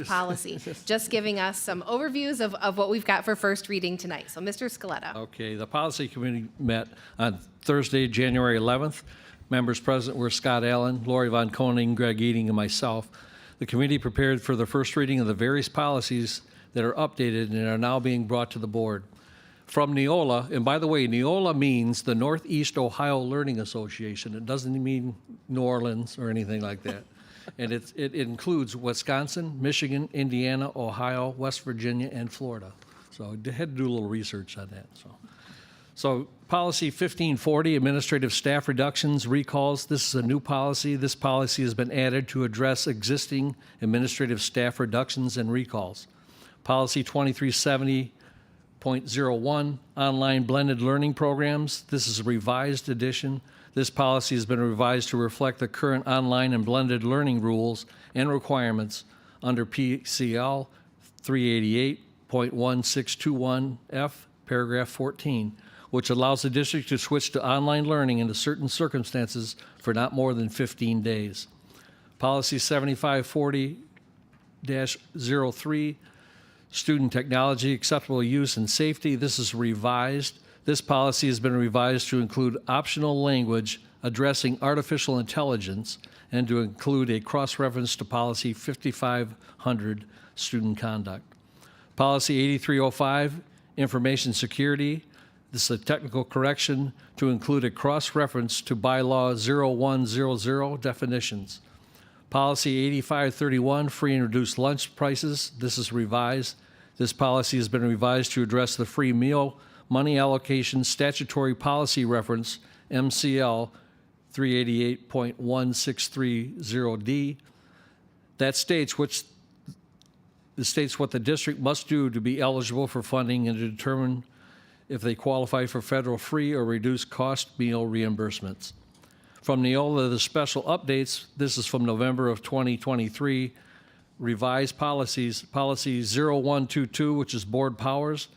policy, just giving us some overviews of what we've got for first reading tonight. So Mr. Scaletta. Okay, the policy committee met on Thursday, January 11th. Members present were Scott Allen, Lori Von Koenig, Greg Eating, and myself. The committee prepared for the first reading of the various policies that are updated and are now being brought to the board. From Neola, and by the way, Neola means the Northeast Ohio Learning Association. It doesn't mean New Orleans or anything like that. And it includes Wisconsin, Michigan, Indiana, Ohio, West Virginia, and Florida. So I had to do a little research on that. So policy 1540, administrative staff reductions, recalls. This is a new policy. This policy has been added to address existing administrative staff reductions and recalls. Policy 2370.01, online blended learning programs. This is a revised edition. This policy has been revised to reflect the current online and blended learning rules and requirements under PCL 388.1621F, paragraph 14, which allows the district to switch to online learning under certain circumstances for not more than 15 days. Policy 7540-03, student technology, acceptable use and safety. This is revised. This policy has been revised to include optional language addressing artificial intelligence and to include a cross-reference to policy 5500, student conduct. Policy 8305, information security. This is a technical correction to include a cross-reference to bylaw 0100 definitions. Policy 8531, free and reduced lunch prices. This is revised. This policy has been revised to address the free meal money allocation statutory policy reference, MCL 388.1630D. That states what the district must do to be eligible for funding and to determine if they qualify for federal free or reduced cost meal reimbursements. From Neola, the special updates, this is from November of 2023, revised policies, policy 0122, which is board powers.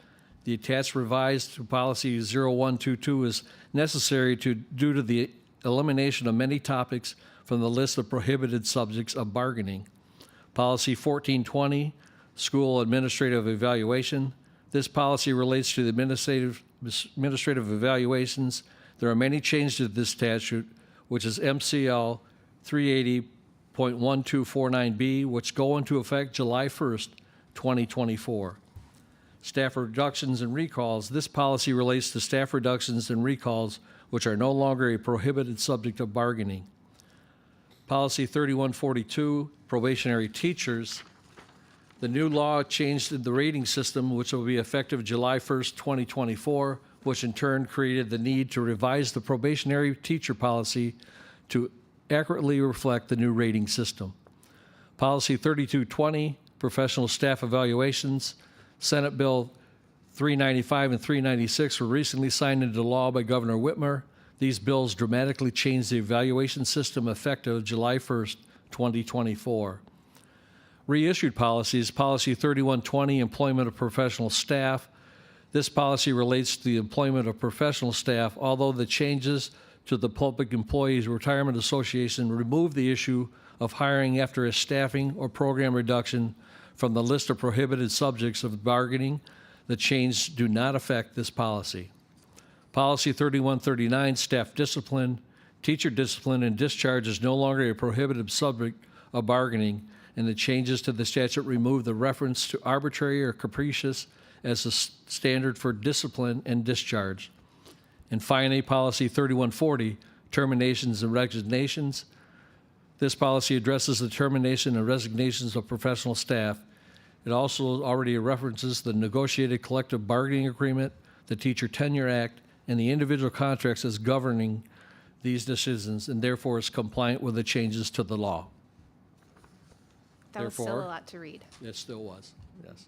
The attached revised to policy 0122 is necessary due to the elimination of many topics from the list of prohibited subjects of bargaining. Policy 1420, school administrative evaluation. This policy relates to the administrative evaluations. There are many changes to this statute, which is MCL 380.1249B, which go into effect July 1st, 2024. Staff reductions and recalls. This policy relates to staff reductions and recalls, which are no longer a prohibited subject of bargaining. Policy 3142, probationary teachers. The new law changed the rating system, which will be effective July 1st, 2024, which in turn created the need to revise the probationary teacher policy to accurately reflect the new rating system. Policy 3220, professional staff evaluations. Senate Bill 395 and 396 were recently signed into law by Governor Whitmer. These bills dramatically changed the evaluation system effective July 1st, 2024. Reissued policies, Policy 3120, employment of professional staff. This policy relates to the employment of professional staff, although the changes to the Public Employees Retirement Association remove the issue of hiring after a staffing or program reduction from the list of prohibited subjects of bargaining. The changes do not affect this policy. Policy 3139, staff discipline. Teacher discipline and discharge is no longer a prohibited subject of bargaining, and the changes to the statute remove the reference to arbitrary or capricious as a standard for discipline and discharge. And finally, Policy 3140, terminations and resignations. This policy addresses the termination and resignations of professional staff. It also already references the negotiated collective bargaining agreement, the Teacher Tenure Act, and the individual contracts as governing these decisions, and therefore is compliant with the changes to the law. That was still a lot to read. It still was, yes.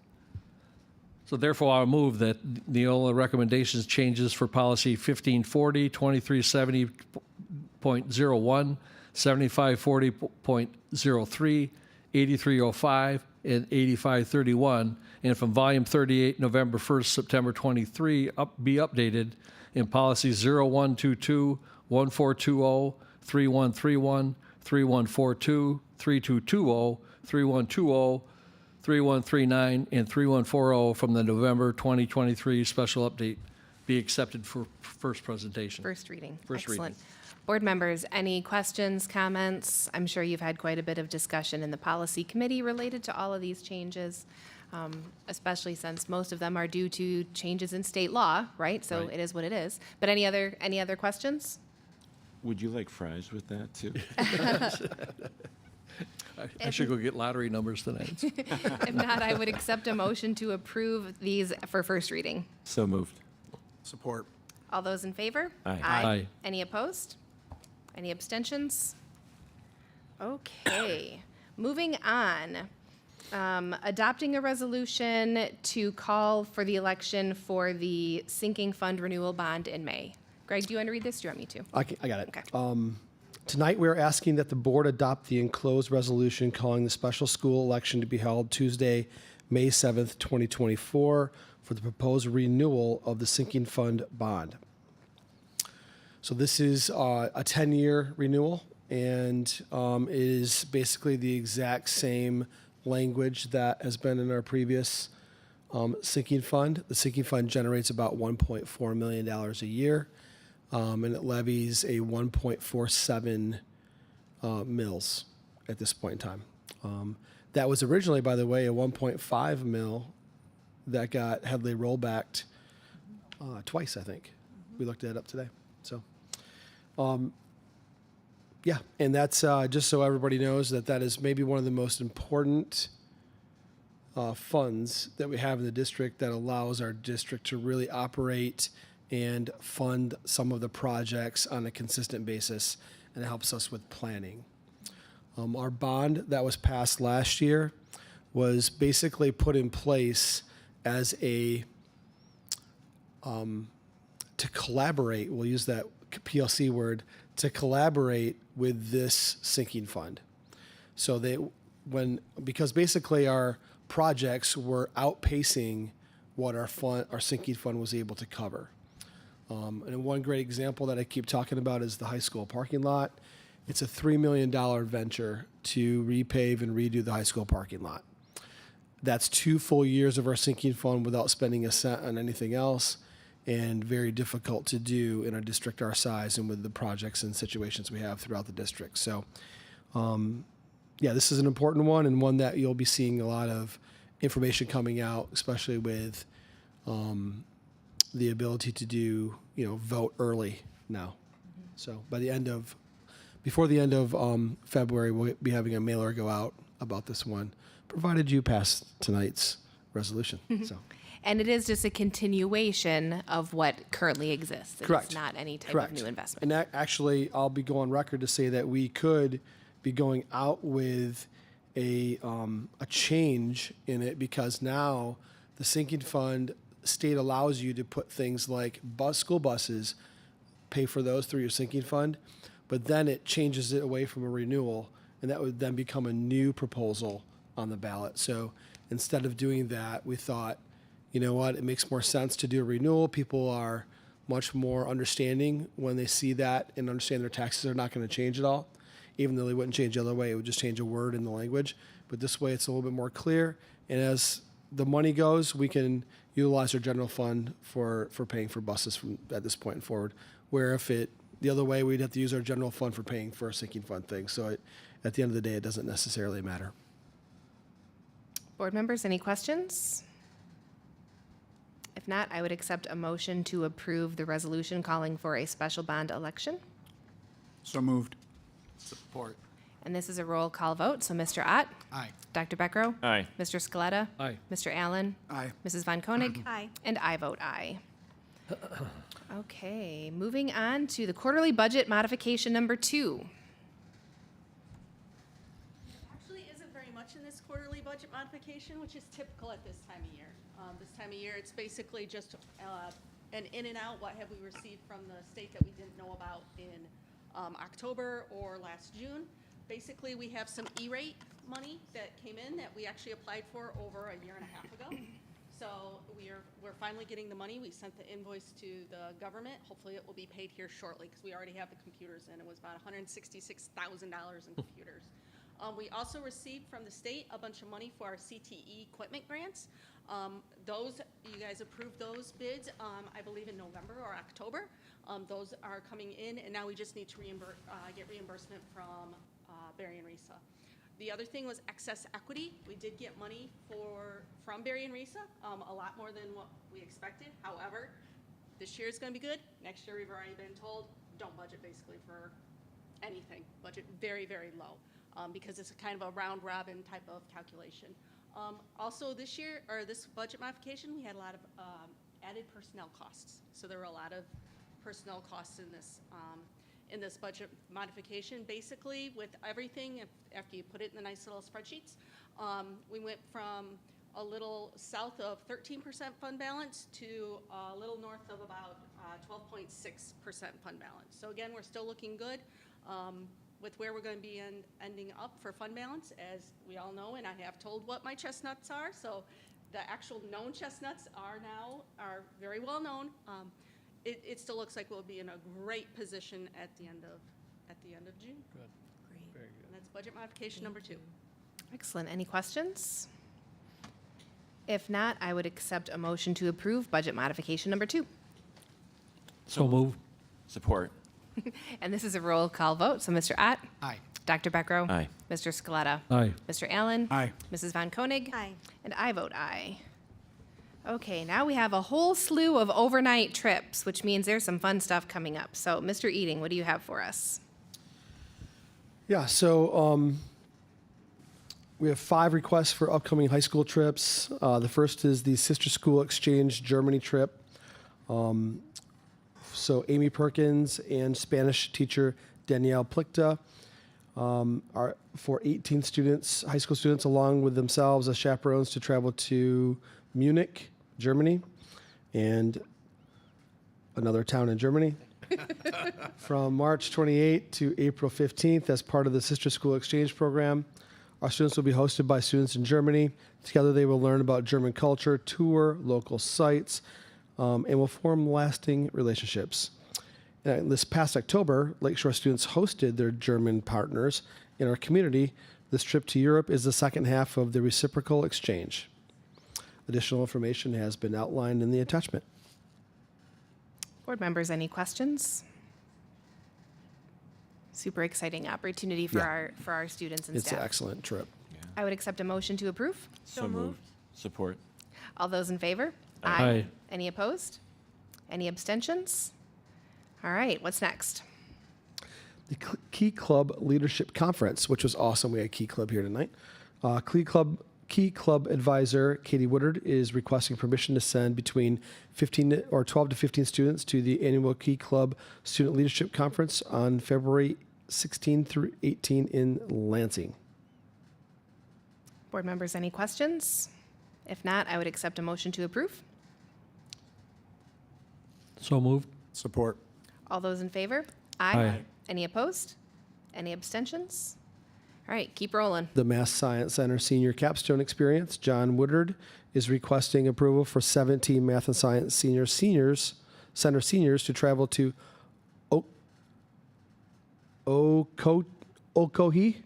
So therefore, I'll move that Neola recommendations changes for policy 1540, 2370.01, 7540.03, 8305, and 8531, and from volume 38, November 1st, September 23, be updated in policy 0122, 1420, 3131, 3142, 3220, 3120, 3139, and 3140 from the November 2023 special update be accepted for first presentation. First reading. First reading. Excellent. Board members, any questions, comments? I'm sure you've had quite a bit of discussion in the policy committee related to all of these changes, especially since most of them are due to changes in state law, right? So Right. it is what it is. But any other questions? Would you like fries with that too? I should go get lottery numbers tonight. If not, I would accept a motion to approve these for first reading. So moved. Support. All those in favor? Aye. Aye. Any opposed? Any abstentions? Okay, moving on. Adopting a resolution to call for the election for the sinking fund renewal bond in May. Greg, do you want to read this? Do you want me to? I got it. Okay. Tonight, we are asking that the board adopt the enclosed resolution calling the special school election to be held Tuesday, May 7th, 2024, for the proposed renewal of the sinking fund bond. So this is a 10-year renewal, and it is basically the exact same language that has been in our previous sinking fund. The sinking fund generates about $1.4 million a year. And it levies a 1.47 mils at this point in time. That was originally, by the way, a 1.5 mil that got heavily rollbacked twice, I think. We looked it up today. So, yeah, and that's just so everybody knows that is maybe one of the most important funds that we have in the district that allows our district to really operate and fund some of the projects on a consistent basis, and it helps us with planning. Our bond that was passed last year was basically put in place as a to collaborate. We'll use that PLC word, to collaborate with this sinking fund. So because basically our projects were outpacing what our sinking fund was able to cover. And one great example that I keep talking about is the high school parking lot. It's a $3 million venture to repave and redo the high school parking lot. That's 2 full years of our sinking fund without spending a cent on anything else, and very difficult to do in a district our size and with the projects and situations we have throughout the district. So, yeah, this is an important one, and one that you'll be seeing a lot of information coming out, especially with the ability to do, vote early now. So before the end of February, we'll be having a mailer go out about this one, provided you pass tonight's resolution. So. And it is just a continuation of what currently exists. Correct. It's not any type Correct. of new investment. And actually, I'll be going on record to say that we could be going out with a change in it, because now the sinking fund state allows you to put things like school buses, pay for those through your sinking fund, but then it changes it away from a renewal, and that would then become a new proposal on the ballot. So instead of doing that, we thought, you know what, it makes more sense to do a renewal. People are much more understanding when they see that and understand their taxes are not going to change at all. Even though they wouldn't change the other way, it would just change a word in the language. But this way, it's a little bit more clear. And as the money goes, we can utilize our general fund for paying for buses from at this point forward. Where if the other way, we'd have to use our general fund for paying for a sinking fund thing. So at the end of the day, it doesn't necessarily matter. Board members, any questions? If not, I would accept a motion to approve the resolution calling for a special bond election. So moved. Support. And this is a roll call vote. So Mr. Ott? Aye. Dr. Beckrow? Aye. Mr. Scaletta? Aye. Mr. Allen? Aye. Mrs. Von Koenig? Aye. And I vote aye. Okay, moving on to the quarterly budget modification number 2. Actually isn't very much in this quarterly budget modification, which is typical at this time of year. This time of year, it's basically just an in and out, what have we received from the state that we didn't know about in October or last June. Basically, we have some E-rate money that came in that we actually applied for over a year and a half ago. So we're finally getting the money. We sent the invoice to the government. Hopefully it will be paid here shortly, because we already have the computers in. It was about $166,000 in computers. We also received from the state a bunch of money for our CTE equipment grants. You guys approved those bids, I believe in November or October. Those are coming in, and now we just need to get reimbursement from Barry and Risa. The other thing was excess equity. We did get money from Barry and Risa, a lot more than what we expected. However, this year is going to be good. Next year, we've already been told, don't budget basically for anything. Budget very, very low, because it's a kind of a round robin type of calculation. Also this year, or this budget modification, we had a lot of added personnel costs. So there were a lot of personnel costs in this budget modification. Basically, with everything, after you put it in the nice little spreadsheets, we went from a little south of 13% fund balance to a little north of about 12.6% fund balance. So again, we're still looking good with where we're going to be ending up for fund balance, as we all know, and I have told what my chestnuts are. So the actual known chestnuts are very well known. It still looks like we'll be in a great position at the end of June. Good. Great. Very good. And that's budget modification number 2. Excellent. Any questions? If not, I would accept a motion to approve budget modification number 2. So moved. Support. And this is a roll call vote. So Mr. Ott? Aye. Dr. Beckrow? Aye. Mr. Scaletta? Aye. Mr. Allen? Aye. Mrs. Von Koenig? Aye. And I vote aye. Okay, now we have a whole slew of overnight trips, which means there's some fun stuff coming up. So, Mr. Eating, what do you have for us? Yeah, so we have 5 requests for upcoming high school trips. The first is the Sister School Exchange Germany trip. So Amy Perkins and Spanish teacher Danielle Plichta are for 18 students, high school students, along with themselves as chaperones to travel to Munich, Germany, and another town in Germany. From March 28th to April 15th as part of the Sister School Exchange Program. Our students will be hosted by students in Germany. Together they will learn about German culture, tour local sites, and will form lasting relationships. This past October, Lakeshore students hosted their German partners in our community. This trip to Europe is the second half of the reciprocal exchange. Additional information has been outlined in the attachment. Board members, any questions? Super exciting opportunity for our students and It's staff. an excellent trip. I would accept a motion to approve. So moved. Support. All those in favor? Aye. Any opposed? Any abstentions? All right, what's next? The Key Club Leadership Conference, which was awesome. We had Key Club here tonight. Key Club advisor Katie Woodard is requesting permission to send between 12 to 15 students to the annual Key Club Student Leadership Conference on February 16 through 18 in Lansing. Board members, any questions? If not, I would accept a motion to approve. So moved. Support. All those in favor? Aye. Any opposed? Any abstentions? All right, keep rolling. The Mass Science Center Senior Capstone Experience, John Woodard is requesting approval for 17 Math and Science Center seniors to travel to Ocoee,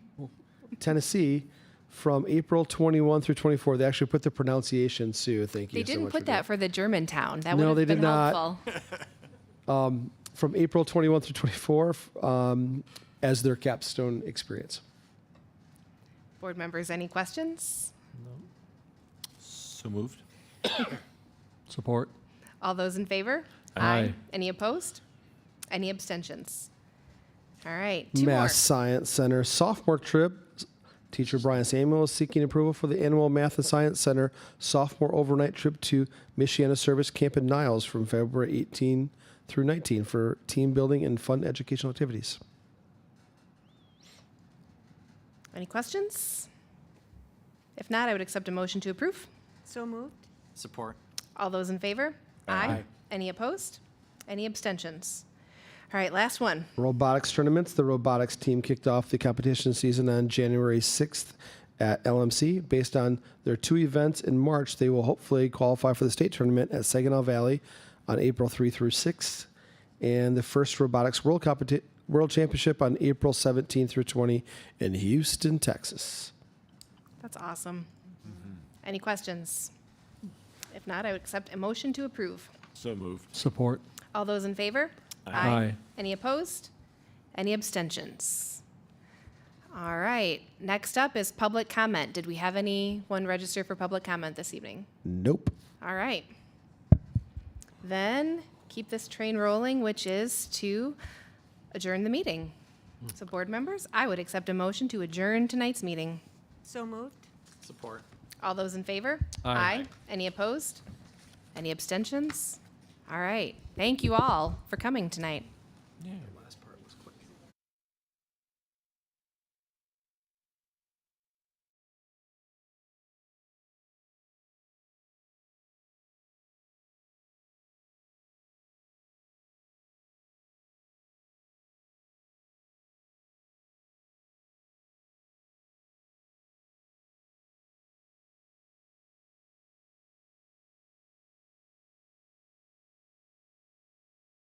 Tennessee, from April 21 through 24. They actually put the pronunciation, Sue. Thank you. They didn't so much put for that for the Germantown. That would No, have they been did not. helpful. From April 21 through 24 as their capstone experience. Board members, any questions? So moved. Support. All those in favor? Aye. Any opposed? Any abstentions? All right, two more. Mass Science Center sophomore trip. Teacher Brian Samuel is seeking approval for the annual Math and Science Center sophomore overnight trip to Michiana Service Camp in Niles from February 18 through 19 for team building and fun educational activities. Any questions? If not, I would accept a motion to approve. So moved. Support. All those in favor? Aye. Any opposed? Any abstentions? All right, last one. Robotics tournaments. The robotics team kicked off the competition season on January 6th at LMC. Based on their 2 events in March, they will hopefully qualify for the state tournament at Saginaw Valley on April 3 through 6, and the first Robotics World Championship on April 17 through 20 in Houston, Texas. That's awesome. Any questions? If not, I would accept a motion to approve. So moved. Support. All those in favor? Aye. Any opposed? Any abstentions? All right. Next up is public comment. Did we have anyone register for public comment this evening? Nope. All right. Then keep this train rolling, which is to adjourn the meeting. So board members, I would accept a motion to adjourn tonight's meeting. So moved. Support. All those in favor? Aye. Any opposed? Any abstentions? All right. Thank you all for coming tonight. Yeah.